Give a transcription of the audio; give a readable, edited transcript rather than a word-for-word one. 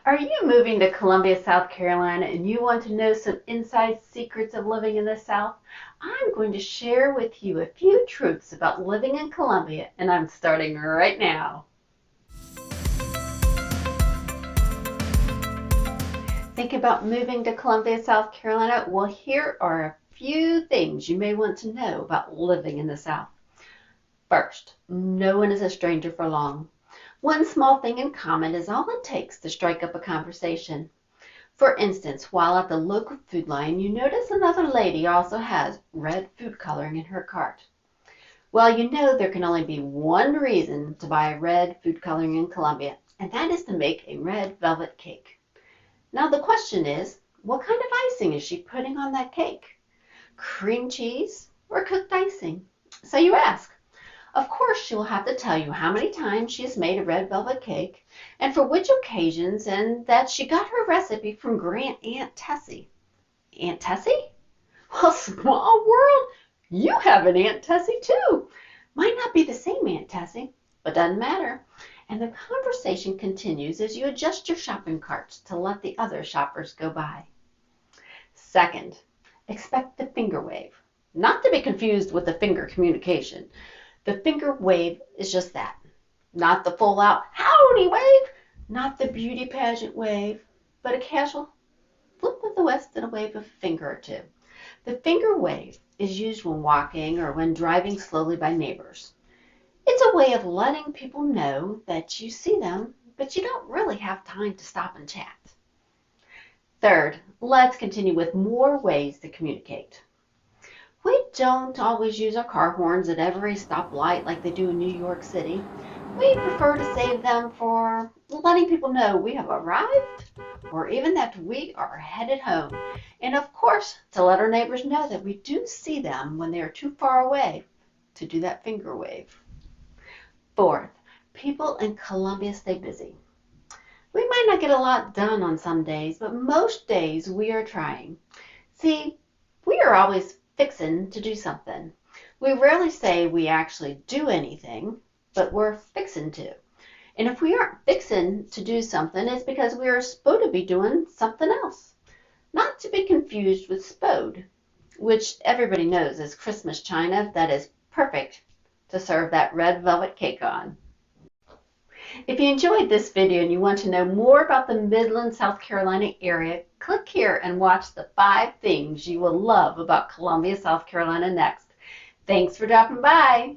Are you moving to Columbia, South Carolina, and you want to know some inside secrets of living in the South? I'm going to share with you a few truths about living in Columbia, and I'm starting right now. Think about moving to Columbia, South Carolina? Well, here are a few things you may want to know about living in the South. First, no one is a stranger for long. One small thing in common is all it takes to strike up a conversation. For instance, while at the local food line, you notice another lady also has red food coloring in her cart. Well, you know there can only be one reason to buy red food coloring in Columbia, and that is to make a red velvet cake. Now the question is, what kind of icing is she putting on that cake? Cream cheese or cooked icing? So you ask. Of course, she will have to tell you how many times she has made a red velvet cake and for which occasions, and that she got her recipe from Grand Aunt Tessie. Aunt Tessie? Well, small world, you have an Aunt Tessie too. Might not be the same Aunt Tessie, but doesn't matter. And the conversation continues as you adjust your shopping carts to let the other shoppers go by. Second, expect the finger wave. Not to be confused with the finger communication. The finger wave is just that. Not the full out howdy wave, not the beauty pageant wave, but a casual flip of the wrist and a wave of a finger or two. The finger wave is used when walking or when driving slowly by neighbors. It's a way of letting people know that you see them, but you don't really have time to stop and chat. Third, let's continue with more ways to communicate. We don't always use our car horns at every stoplight like they do in New York City. We prefer to save them for letting people know we have arrived or even that we are headed home. And of course, to let our neighbors know that we do see them when they are too far away to do that finger wave. Fourth, people in Columbia stay busy. We might not get a lot done on some days, but most days we are trying. See, we are always fixin' to do something. We rarely say we actually do anything, but we're fixin' to. And if we aren't fixin' to do something, it's because we are supposed to be doing something else. Not to be confused with spode, which everybody knows is Christmas china that is perfect to serve that red velvet cake on. If you enjoyed this video and you want to know more about the Midlands, South Carolina area, click here and watch the 5 things you will love about Columbia, South Carolina next. Thanks for dropping by.